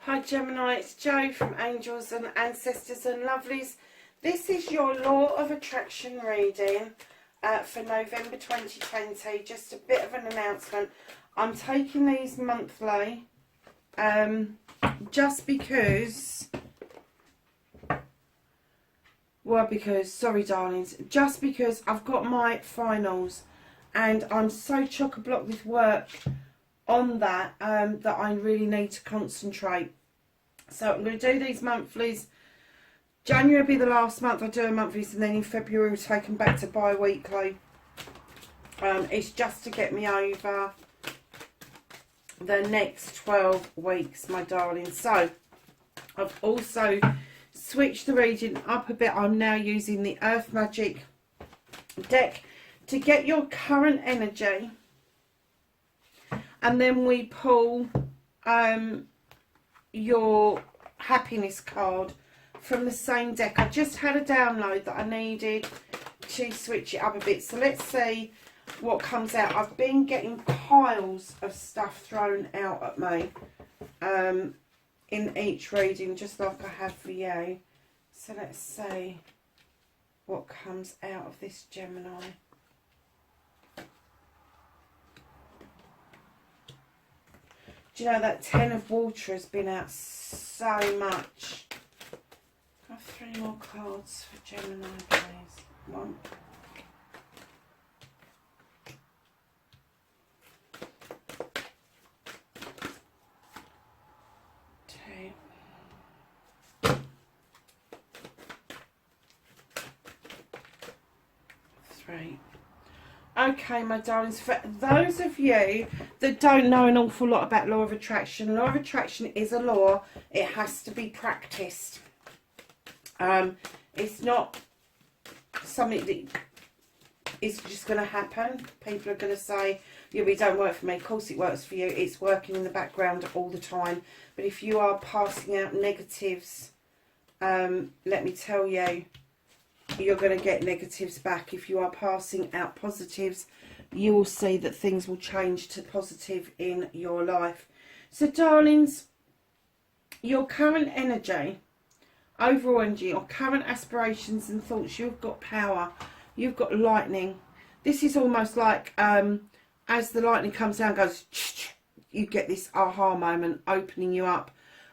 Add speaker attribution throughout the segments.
Speaker 1: Hi Gemini, it's Jo from Angels and Ancestors and Lovelies. This is your Law of Attraction reading for November 2020. Just a bit of an announcement. I'm taking these monthly just because, sorry darlings, just because I've got my finals and I'm so chock-a-block with work on that that I really need to concentrate. So I'm going to do these monthlies. January will be the last month I do a monthlies, and then in February we'll take them back to bi-weekly. It's just to get me over the next 12 weeks, my darling. So I've also switched the reading up a bit. I'm now using the Earth Magic deck to get your current energy, and then we pull your happiness card from the same deck. I just had a download that I needed to switch it up a bit. So let's see what comes out. I've been getting piles of stuff thrown out at me in each reading, just like I have for you. So let's see what comes out of this, Gemini. Do you know that 10 of water has been out so much? I have 3 more cards for Gemini, please. 1. 2. 3. Okay, my darlings, for those of you that don't know an awful lot about Law of Attraction, Law of Attraction is a law. It has to be practiced. It's not something that is just going to happen. People are going to say, yeah, it don't work for me. Of course it works for you. It's working in the background all the time. But if you are passing out negatives, let me tell you, you're going to get negatives back. If you are passing out positives, you will see that things will change to positive in your life. So darlings, your current energy, overall energy, your current aspirations and thoughts, you've got power, you've got lightning. This is almost like as the lightning comes down, goes, you get this aha moment opening you up,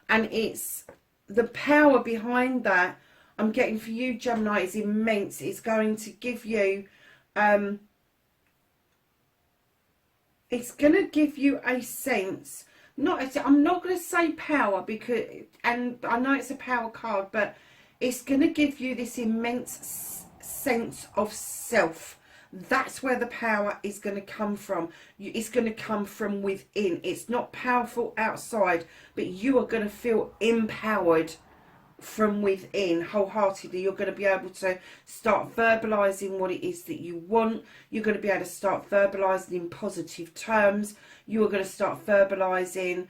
Speaker 1: and it's the power behind that I'm getting for you, Gemini, is immense. It's going to give you, it's going to give you a sense, I'm not going to say power, because, and I know it's a power card, but it's going to give you this immense sense of self. That's where the power is going to come from. It's going to come from within. It's not powerful outside, but you are going to feel empowered from within wholeheartedly. You're going to be able to start verbalizing what it is that you want. You're going to be able to start verbalizing in positive terms. You are going to start verbalizing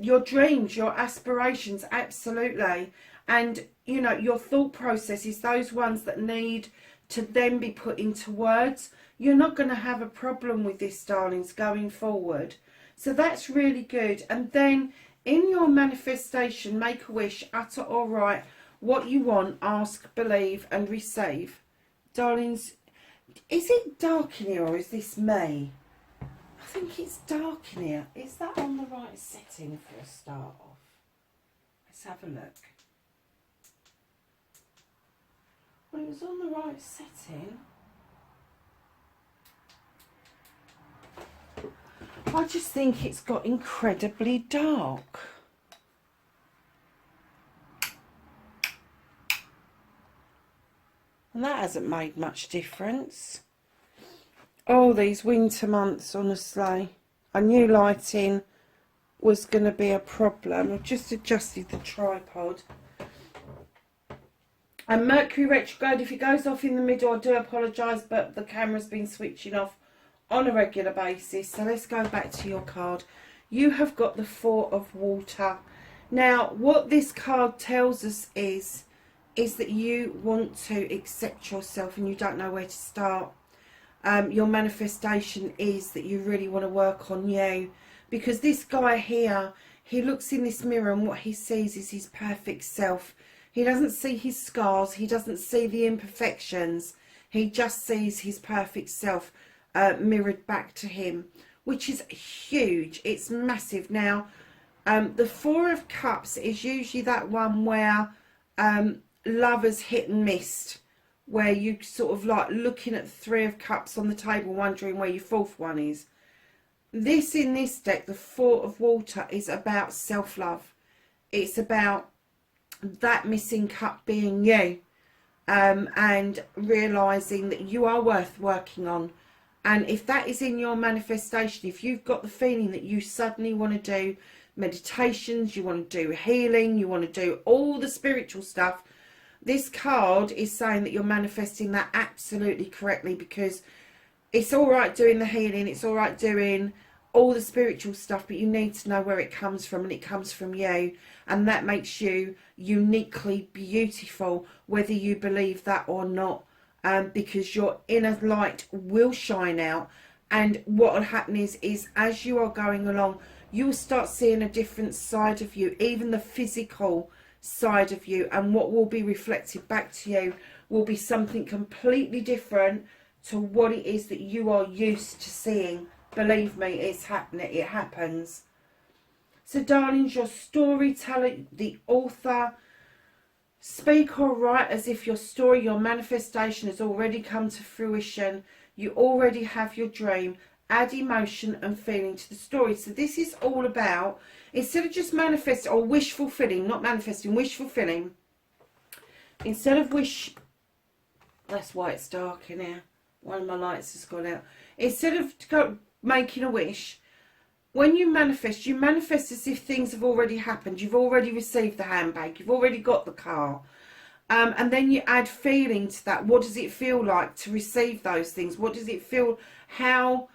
Speaker 1: your dreams, your aspirations, absolutely. And you know, your thought processes, those ones that need to then be put into words. You're not going to have a problem with this, darlings, going forward. So that's really good. And then in your manifestation, make a wish, utter or write what you want, ask, believe and receive. Darlings, is it dark in here or is this me? I think it's dark in here. Is that on the right setting for a start off? Let's have a look. Well, it was on the right setting. I just think it's got incredibly dark. And that hasn't made much difference. Oh, these winter months, honestly. I knew lighting was going to be a problem. I've just adjusted the tripod. And Mercury retrograde, if it goes off in the middle, I do apologise, but the camera's been switching off on a regular basis. So let's go back to your card. You have got the Four of Water. Now, what this card tells us is that you want to accept yourself and you don't know where to start. Your manifestation is that you really want to work on you, because this guy here, he looks in this mirror and what he sees is his perfect self. He doesn't see his scars. He doesn't see the imperfections. He just sees his perfect self mirrored back to him, which is huge. It's massive. Now, the Four of Cups is usually that one where lovers hit and missed, where you sort of like looking at Three of Cups on the table wondering where your fourth one is. This, in this deck, the Four of Water, is about self-love. It's about that missing cup being you, and realising that you are worth working on. And if that is in your manifestation, if you've got the feeling that you suddenly want to do meditations, you want to do healing, you want to do all the spiritual stuff, this card is saying that you're manifesting that absolutely correctly, because it's all right doing the healing, it's all right doing all the spiritual stuff, but you need to know where it comes from, and it comes from you, and that makes you uniquely beautiful, whether you believe that or not, because your inner light will shine out. And what will happen is as you are going along, you will start seeing a different side of you, even the physical side of you, and what will be reflected back to you will be something completely different to what it is that you are used to seeing. Believe me, it's happening. It happens. So, darlings, your storyteller, the author, speak or write as if your story, your manifestation has already come to fruition. You already have your dream. Add emotion and feeling to the story. So this is all about, instead of just manifesting or wish fulfilling, not manifesting, wish fulfilling. Instead of wish, that's why it's dark in here. One of my lights has gone out. Instead of making a wish, when you manifest as if things have already happened. You've already received the handbag. You've already got the car. And then you add feeling to that. What does it feel like to receive those things? What does it feel? How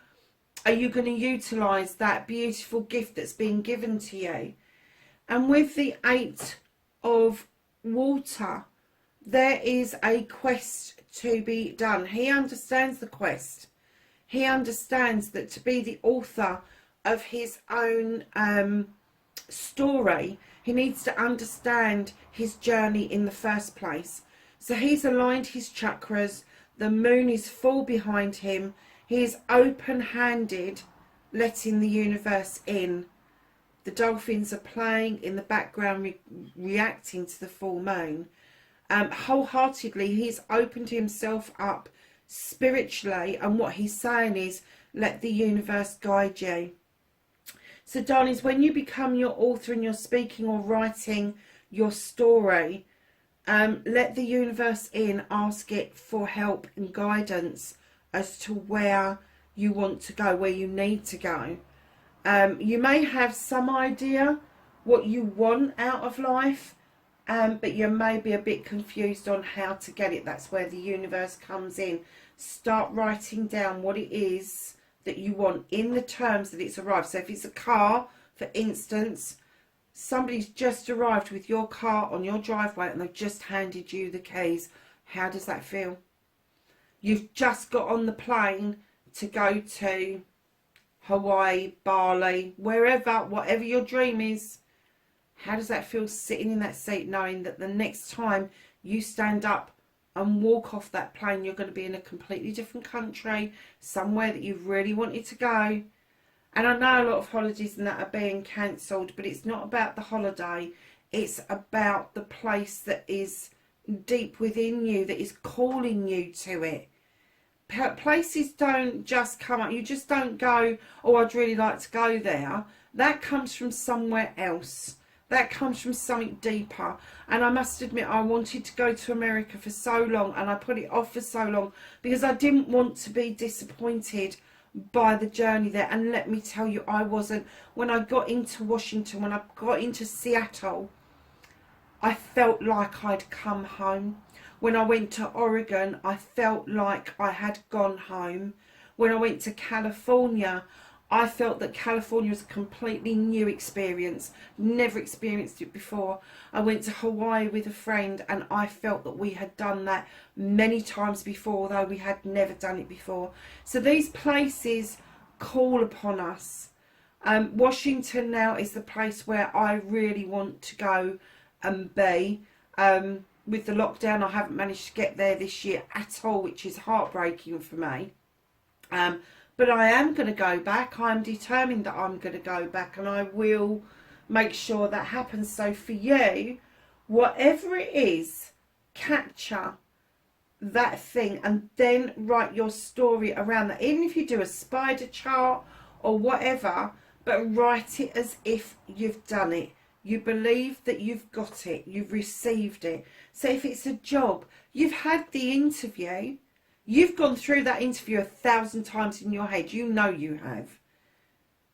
Speaker 1: are you going to utilise that beautiful gift that's been given to you? And with the Eight of Water, there is a quest to be done. He understands the quest. He understands that to be the author of his own story, he needs to understand his journey in the first place. So he's aligned his chakras. The moon is full behind him. He is open-handed, letting the universe in. The dolphins are playing in the background, reacting to the full moon. Wholeheartedly, he's opened himself up spiritually, and what he's saying is, let the universe guide you. So, darlings, when you become your author and you're speaking or writing your story, let the universe in, ask it for help and guidance as to where you want to go, where you need to go. You may have some idea what you want out of life, but you may be a bit confused on how to get it. That's where the universe comes in. Start writing down what it is that you want in the terms that it's arrived. So if it's a car, for instance, somebody's just arrived with your car on your driveway and they've just handed you the keys. How does that feel? You've just got on the plane to go to Hawaii, Bali, wherever, whatever your dream is. How does that feel, sitting in that seat knowing that the next time you stand up and walk off that plane, you're going to be in a completely different country, somewhere that you've really wanted to go? And I know a lot of holidays and that are being cancelled, but it's not about the holiday. It's about the place that is deep within you, that is calling you to it. Places don't just come up. You just don't go, oh, I'd really like to go there. That comes from somewhere else. That comes from something deeper. And I must admit, I wanted to go to America for so long, and I put it off for so long because I didn't want to be disappointed by the journey there. And let me tell you, I wasn't. When I got into Washington, when I got into Seattle, I felt like I'd come home. When I went to Oregon, I felt like I had gone home. When I went to California, I felt that California was a completely new experience. Never experienced it before. I went to Hawaii with a friend and I felt that we had done that many times before, though we had never done it before. So these places call upon us. Washington now is the place where I really want to go and be. With the lockdown, I haven't managed to get there this year at all, which is heartbreaking for me. But I am going to go back. I'm determined that I'm going to go back, and I will make sure that happens. So for you, whatever it is, capture that thing and then write your story around that. Even if you do a spider chart or whatever, but write it as if you've done it. You believe that you've got it, you've received it. So if it's a job, you've had the interview, you've gone through that interview 1,000 times in your head, you know you have.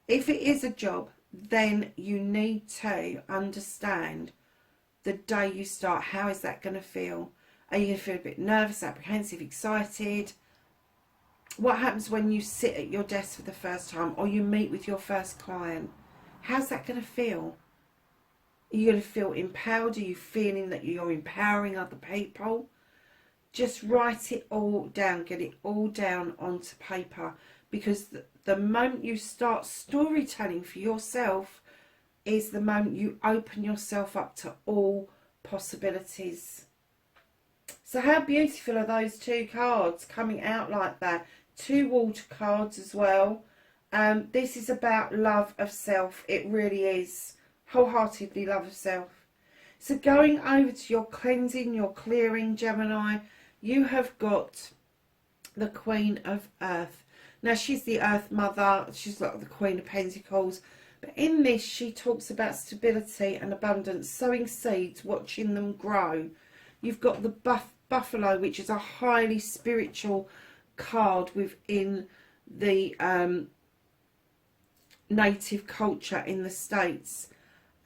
Speaker 1: If it is a job, then you need to understand the day you start, how is that going to feel? Are you going to feel a bit nervous, apprehensive, excited? What happens when you sit at your desk for the first time or you meet with your first client? How's that going to feel? Are you going to feel empowered? Are you feeling that you're empowering other people? Just write it all down. Get it all down onto paper. Because the moment you start storytelling for yourself is the moment you open yourself up to all possibilities. So how beautiful are those two cards coming out like that? 2 water cards as well. This is about love of self. It really is. Wholeheartedly love of self. So going over to your cleansing, your clearing, Gemini, you have got the Queen of Earth. Now she's the Earth Mother. She's like the Queen of Pentacles. But in this she talks about stability and abundance, sowing seeds, watching them grow. You've got the Buffalo, which is a highly spiritual card within the native culture in the States.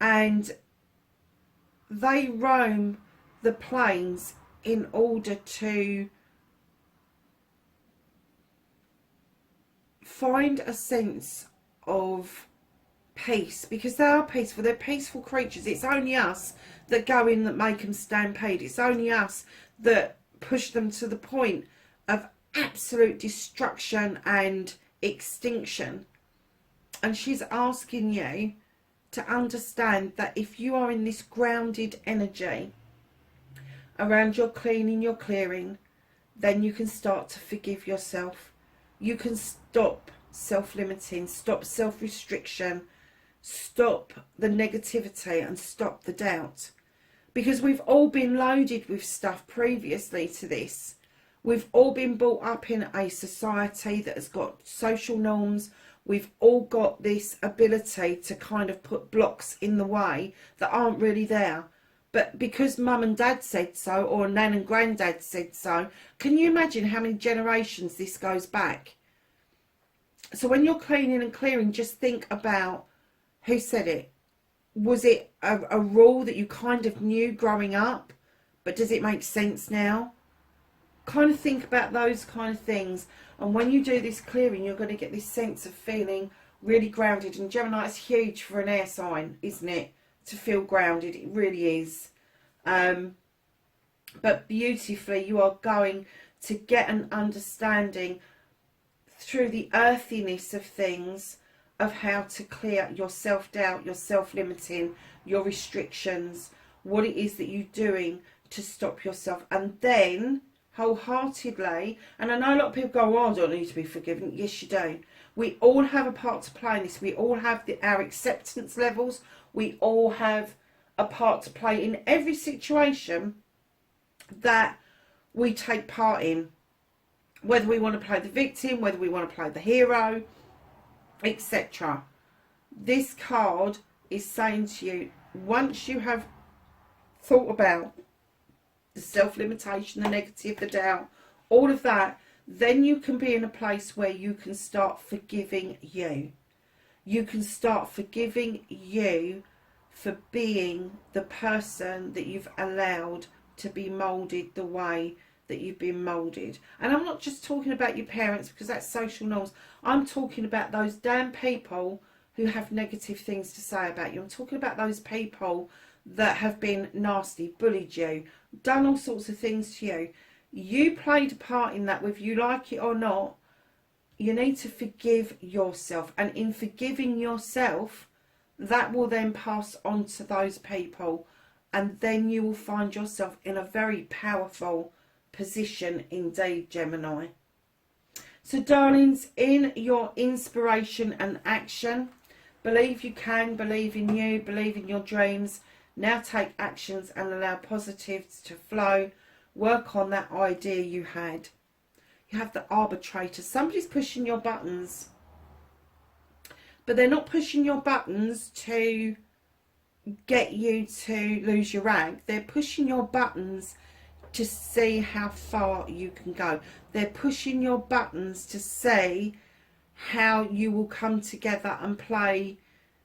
Speaker 1: And they roam the plains in order to find a sense of peace, because they are peaceful. They're peaceful creatures. It's only us that go in that make them stampede. It's only us that push them to the point of absolute destruction and extinction. And she's asking you to understand that if you are in this grounded energy around your cleaning, your clearing, then you can start to forgive yourself. You can stop self-limiting, stop self-restriction, stop the negativity and stop the doubt. Because we've all been loaded with stuff previously to this. We've all been brought up in a society that has got social norms. We've all got this ability to kind of put blocks in the way that aren't really there. But because mum and dad said so, or nan and granddad said so, can you imagine how many generations this goes back? So when you're cleaning and clearing, just think about who said it. Was it a rule that you kind of knew growing up, but does it make sense now? Kind of think about those kind of things. And when you do this clearing, you're going to get this sense of feeling really grounded. And Gemini is huge for an air sign, isn't it? To feel grounded, it really is. But beautifully, you are going to get an understanding through the earthiness of things of how to clear your self-doubt, your self-limiting, your restrictions, what it is that you're doing to stop yourself. And then wholeheartedly, and I know a lot of people go, oh, I don't need to be forgiven. Yes, you do. We all have a part to play in this. We all have our acceptance levels. We all have a part to play in every situation that we take part in. Whether we want to play the victim, whether we want to play the hero, etc. This card is saying to you, once you have thought about the self-limitation, the negative, the doubt, all of that, then you can be in a place where you can start forgiving you. You can start forgiving you for being the person that you've allowed to be moulded the way that you've been moulded. And I'm not just talking about your parents, because that's social norms. I'm talking about those damn people who have negative things to say about you. I'm talking about those people that have been nasty, bullied you, done all sorts of things to you. You played a part in that, whether you like it or not. You need to forgive yourself, and in forgiving yourself, that will then pass on to those people, and then you will find yourself in a very powerful position indeed, Gemini. So darlings, in your inspiration and action, believe you can, believe in you, believe in your dreams. Now take actions and allow positives to flow. Work on that idea you had. You have the arbitrator. Somebody's pushing your buttons. But they're not pushing your buttons to get you to lose your rag. They're pushing your buttons to see how far you can go. They're pushing your buttons to see how you will come together and play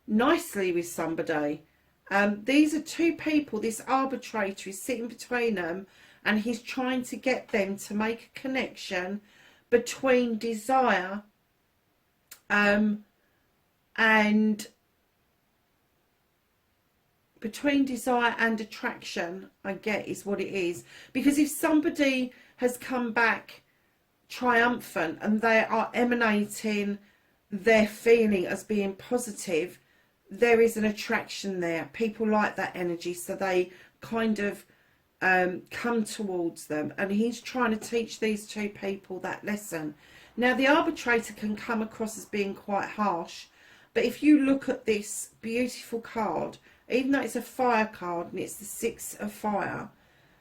Speaker 1: nicely with somebody. These are two people. This arbitrator is sitting between them, and he's trying to get them to make a connection between desire and attraction, I get, is what it is. Because if somebody has come back triumphant and they are emanating their feeling as being positive, there is an attraction there. People like that energy, so they kind of come towards them, and he's trying to teach these two people that lesson. Now the arbitrator can come across as being quite harsh, but if you look at this beautiful card, even though it's a fire card and it's the 6 of fire,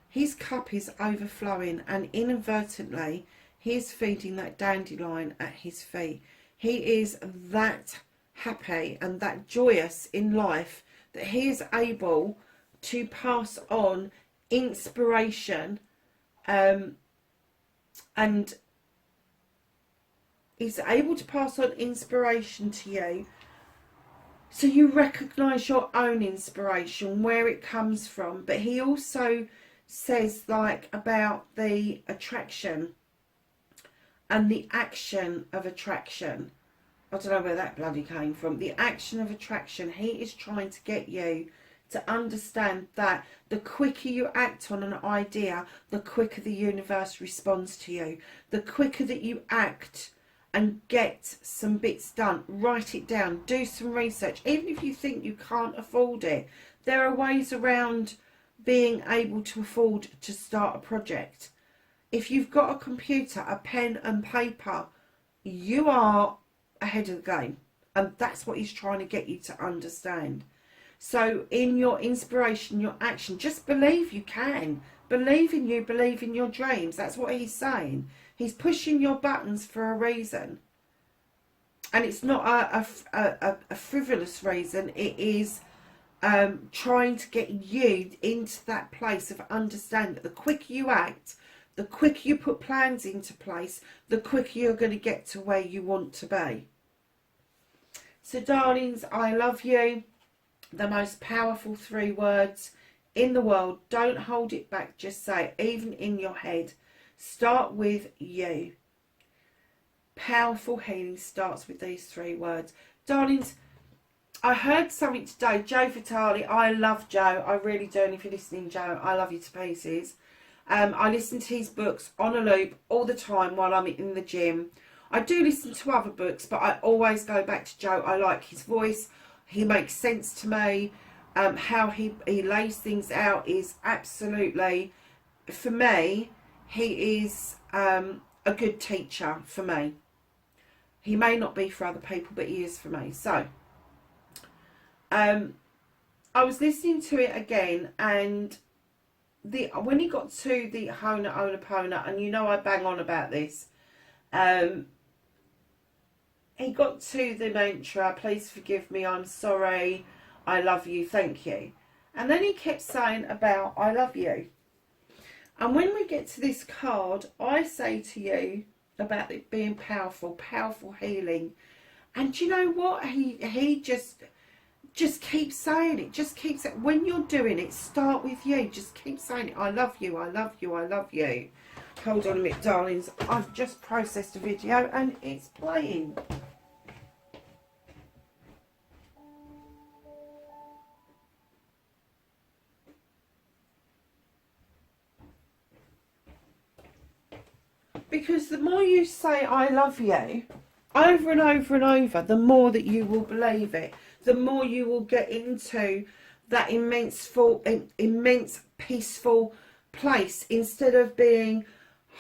Speaker 1: his cup is overflowing, and inadvertently he is feeding that dandelion at his feet. He is that happy and that joyous in life that he is able to pass on inspiration, and he's able to pass on inspiration to you, so you recognise your own inspiration, where it comes from. But he also says, like, about the attraction and the action of attraction. I don't know where that bloody came from. The action of attraction. He is trying to get you to understand that the quicker you act on an idea, the quicker the universe responds to you. The quicker that you act and get some bits done, write it down, do some research. Even if you think you can't afford it, there are ways around being able to afford to start a project. If you've got a computer, a pen and paper, you are ahead of the game. And that's what he's trying to get you to understand. So in your inspiration, your action, just believe you can. Believe in you, believe in your dreams. That's what he's saying. He's pushing your buttons for a reason. And it's not a frivolous reason. It is trying to get you into that place of understanding that the quicker you act, the quicker you put plans into place, the quicker you're going to get to where you want to be. So darlings, I love you. The most powerful 3 words in the world. Don't hold it back. Just say it, even in your head. Start with you. Powerful healing starts with these 3 words. Darlings, I heard something today. Joe Vitale. I love Joe. I really do. And if you're listening, Joe, I love you to pieces. I listen to his books on a loop all the time while I'm in the gym. I do listen to other books, but I always go back to Joe. I like his voice. He makes sense to me. How he lays things out is absolutely, for me, he is a good teacher for me. He may not be for other people, but he is for me. So, I was listening to it again, and when he got to the Ho'oponopono, and you know I bang on about this, he got to the mantra, please forgive me, I'm sorry, I love you, thank you. And then he kept saying about I love you. And when we get to this card, I say to you about it being powerful, powerful healing. And you know what? He just keeps saying it. Just keeps it. When you're doing it, start with you. Just keep saying it. I love you, I love you, I love you. Hold on a minute, darlings. I've just processed a video and it's playing. Because the more you say I love you, over and over and over, the more that you will believe it. The more you will get into that immense, peaceful place, instead of being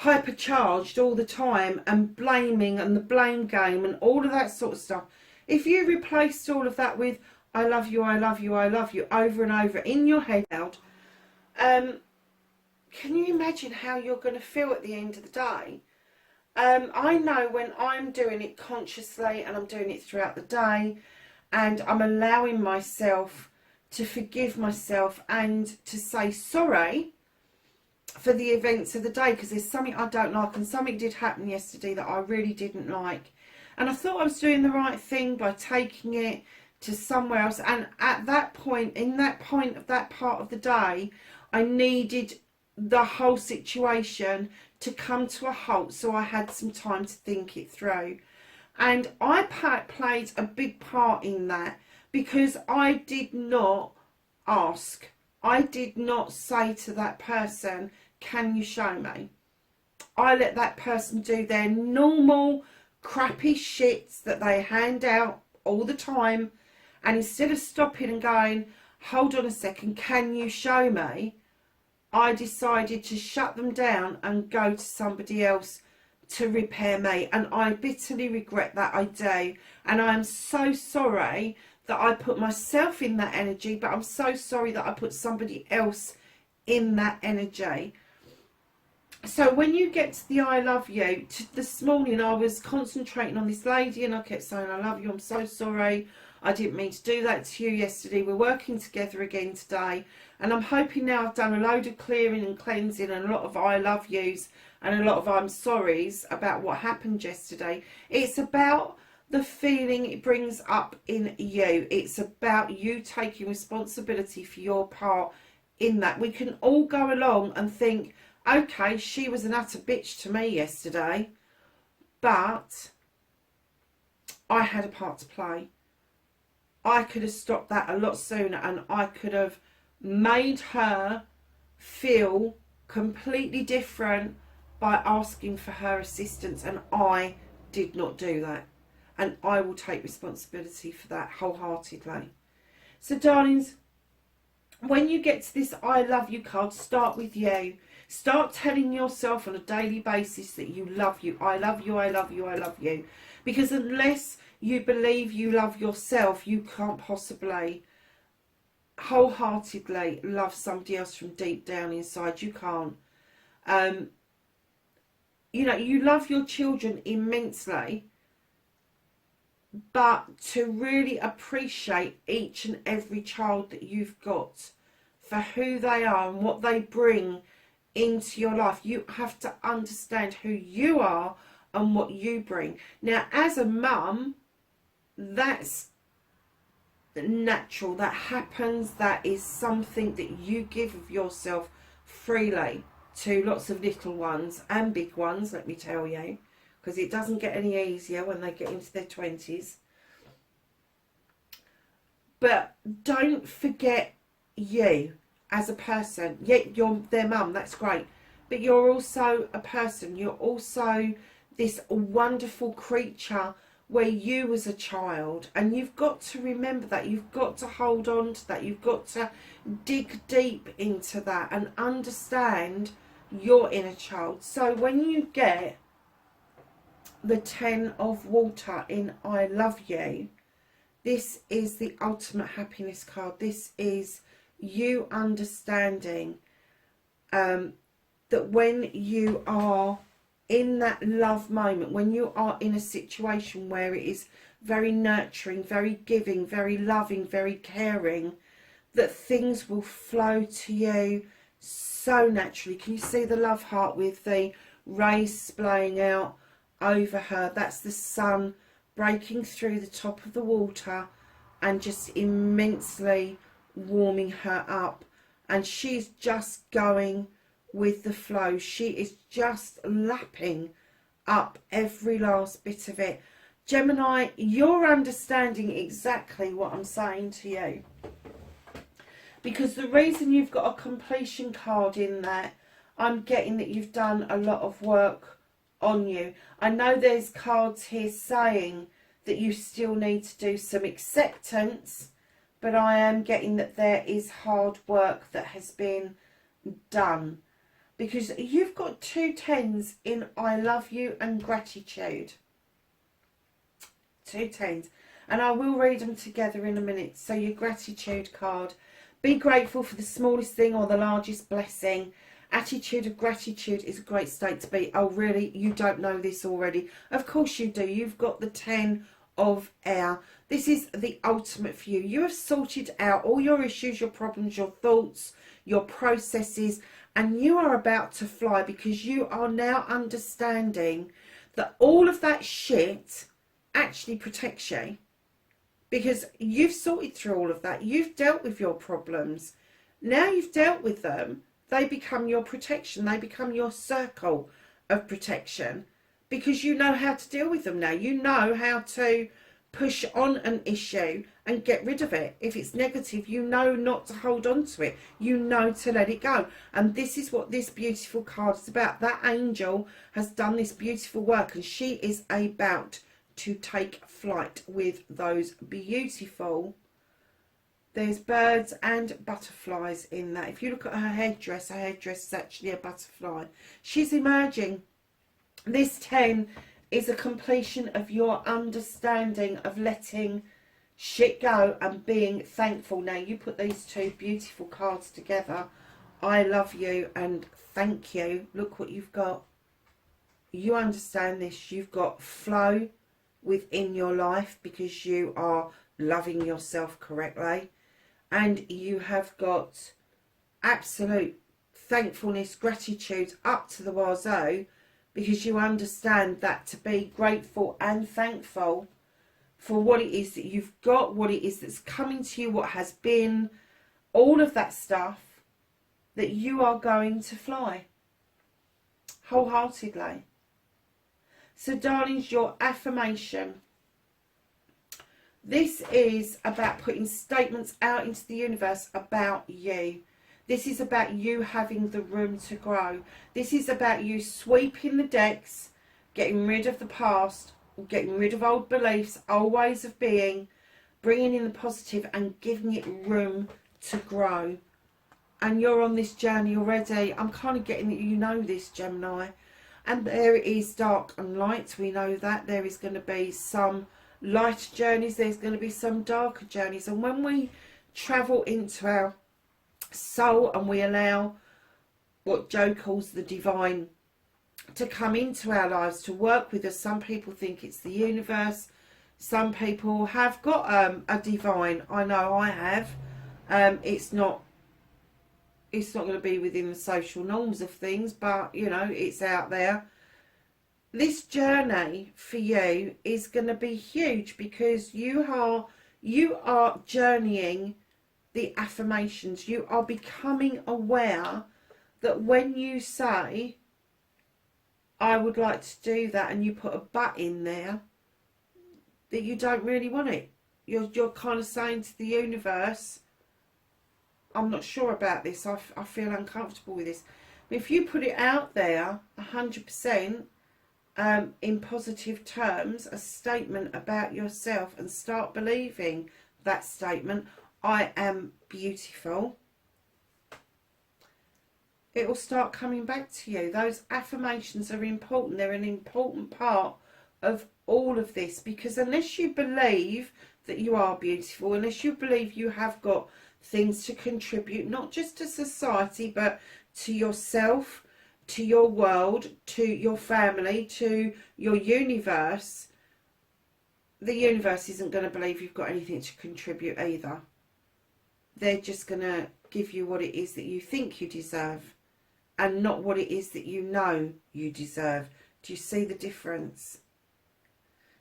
Speaker 1: hypercharged all the time and blaming and the blame game and all of that sort of stuff. If you replaced all of that with I love you, I love you, I love you, over and over in your head out, can you imagine how you're going to feel at the end of the day? I know when I'm doing it consciously and I'm doing it throughout the day and I'm allowing myself to forgive myself and to say sorry for the events of the day, because there's something I don't like and something did happen yesterday that I really didn't like, and I thought I was doing the right thing by taking it to somewhere else, and at that point, in that point of that part of the day, I needed the whole situation to come to a halt, so I had some time to think it through. And I played a big part in that, because I did not ask. I did not say to that person, can you show me? I let that person do their normal crappy shits that they hand out all the time, and instead of stopping and going, hold on a second, can you show me? I decided to shut them down and go to somebody else to repair me, and I bitterly regret that. I do, and I am so sorry that I put myself in that energy, but I'm so sorry that I put somebody else in that energy. So when you get to the I love you, this morning I was concentrating on this lady and I kept saying, I love you, I'm so sorry, I didn't mean to do that to you yesterday, we're working together again today, and I'm hoping now I've done a load of clearing and cleansing and a lot of I love yous and a lot of I'm sorries about what happened yesterday. It's about the feeling it brings up in you. It's about you taking responsibility for your part in that. We can all go along and think, okay, she was an utter bitch to me yesterday, but I had a part to play. I could have stopped that a lot sooner, and I could have made her feel completely different by asking for her assistance, and I did not do that. And I will take responsibility for that wholeheartedly. So, darlings, when you get to this I love you card, start with you. Start telling yourself on a daily basis that you love you. I love you, I love you, I love you. Because unless you believe you love yourself, you can't possibly wholeheartedly love somebody else from deep down inside. You can't. You know, you love your children immensely, but to really appreciate each and every child that you've got for who they are and what they bring into your life, you have to understand who you are and what you bring. Now, as a mum, that's natural, that happens, that is something that you give of yourself freely to lots of little ones and big ones, let me tell you, because it doesn't get any easier when they get into their 20s. But don't forget you as a person. Yeah, you're their mum, that's great, but you're also a person. You're also this wonderful creature where you was a child, and you've got to remember that. You've got to hold on to that. You've got to dig deep into that and understand your inner child. So when you get the 10 of water in I love you, this is the ultimate happiness card. This is you understanding that when you are in that love moment, when you are in a situation where it is very nurturing, very giving, very loving, very caring, that things will flow to you so naturally. Can you see the love heart with the rays splaying out over her? That's the sun breaking through the top of the water and just immensely warming her up, and she's just going with the flow. She is just lapping up every last bit of it. Gemini, you're understanding exactly what I'm saying to you. Because the reason you've got a completion card in there, I'm getting that you've done a lot of work on you. I know there's cards here saying that you still need to do some acceptance, but I am getting that there is hard work that has been done. Because you've got 2 tens in I love you and gratitude. 2 tens. And I will read them together in a minute. So your gratitude card. Be grateful for the smallest thing or the largest blessing. Attitude of gratitude is a great state to be. Oh, really? You don't know this already? Of course you do. You've got the 10 of air. This is the ultimate for you. You have sorted out all your issues, your problems, your thoughts, your processes, and you are about to fly because you are now understanding that all of that shit actually protects you. Because you've sorted through all of that. You've dealt with your problems. Now you've dealt with them, they become your protection. They become your circle of protection. Because you know how to deal with them now. You know how to push on an issue and get rid of it. If it's negative, you know not to hold on to it. You know to let it go. And this is what this beautiful card is about. That angel has done this beautiful work and she is about to take flight with those beautiful, there's birds and butterflies in that. If you look at her headdress is actually a butterfly. She's emerging. This 10 is a completion of your understanding of letting shit go and being thankful. Now you put these 2 beautiful cards together. I love you and thank you. Look what you've got. You understand this. You've got flow within your life because you are loving yourself correctly, and you have got absolute thankfulness, gratitude up to the wazoo, because you understand that to be grateful and thankful for what it is that you've got, what it is that's coming to you, what has been, all of that stuff, that you are going to fly wholeheartedly. So darlings, your affirmation. This is about putting statements out into the universe about you. This is about you having the room to grow. This is about you sweeping the decks, getting rid of the past, getting rid of old beliefs, old ways of being, bringing in the positive and giving it room to grow. And you're on this journey already. I'm kind of getting that you know this, Gemini. And there is dark and light. We know that. There is going to be some light journeys. There's going to be some darker journeys. And when we travel into our soul and we allow what Joe calls the divine to come into our lives, to work with us. Some people think it's the universe. Some people have got a divine. I know I have. It's not going to be within the social norms of things, but you know, it's out there. This journey for you is going to be huge because you are journeying the affirmations. You are becoming aware that when you say, I would like to do that, and you put a but in there, that you don't really want it. You're kind of saying to the universe, I'm not sure about this. I feel uncomfortable with this. If you put it out there 100% in positive terms, a statement about yourself, and start believing that statement, I am beautiful, it will start coming back to you. Those affirmations are important. They're an important part of all of this, because unless you believe that you are beautiful, unless you believe you have got things to contribute, not just to society, but to yourself, to your world, to your family, to your universe, the universe isn't going to believe you've got anything to contribute either. They're just going to give you what it is that you think you deserve, and not what it is that you know you deserve. Do you see the difference?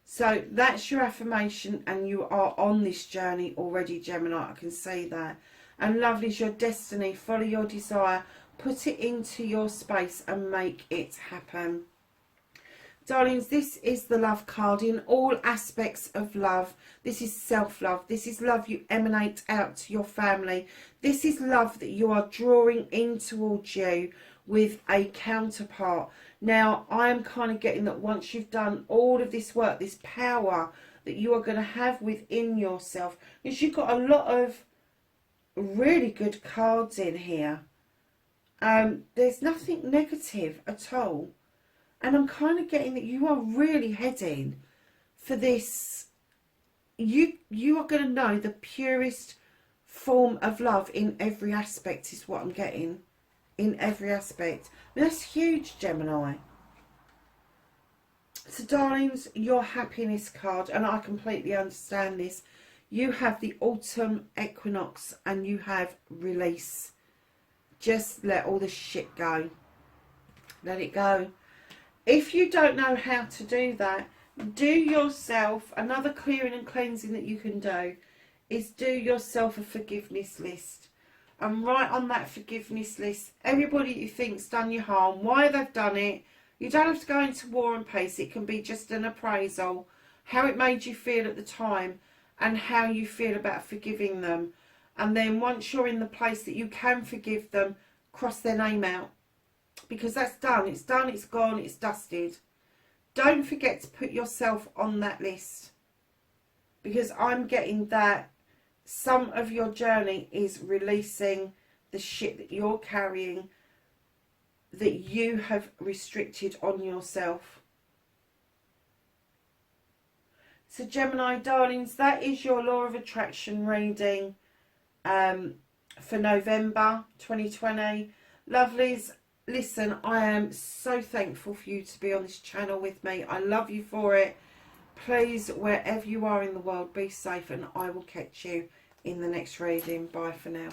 Speaker 1: So that's your affirmation, and you are on this journey already, Gemini. I can see that. And lovely is your destiny. Follow your desire. Put it into your space and make it happen. Darlings, this is the love card in all aspects of love. This is self-love. This is love you emanate out to your family. This is love that you are drawing in towards you with a counterpart. Now, I am kind of getting that once you've done all of this work, this power that you are going to have within yourself, because you've got a lot of really good cards in here. There's nothing negative at all. And I'm kind of getting that you are really heading for this. You are going to know the purest form of love in every aspect is what I'm getting. In every aspect. That's huge, Gemini. So, darlings, your happiness card, and I completely understand this. You have the autumn equinox and you have release. Just let all the shit go. Let it go. If you don't know how to do that, do yourself, another clearing and cleansing that you can do is do yourself a forgiveness list. And write on that forgiveness list everybody you think's done you harm, why they've done it. You don't have to go into war and peace. It can be just an appraisal, how it made you feel at the time and how you feel about forgiving them. And then once you're in the place that you can forgive them, cross their name out. Because that's done, it's gone, it's dusted. Don't forget to put yourself on that list. Because I'm getting that some of your journey is releasing the shit that you're carrying, that you have restricted on yourself. So Gemini, darlings, that is your law of attraction reading for November 2020. Lovelies, listen, I am so thankful for you to be on this channel with me. I love you for it. Please, wherever you are in the world, be safe, and I will catch you in the next reading. Bye for now.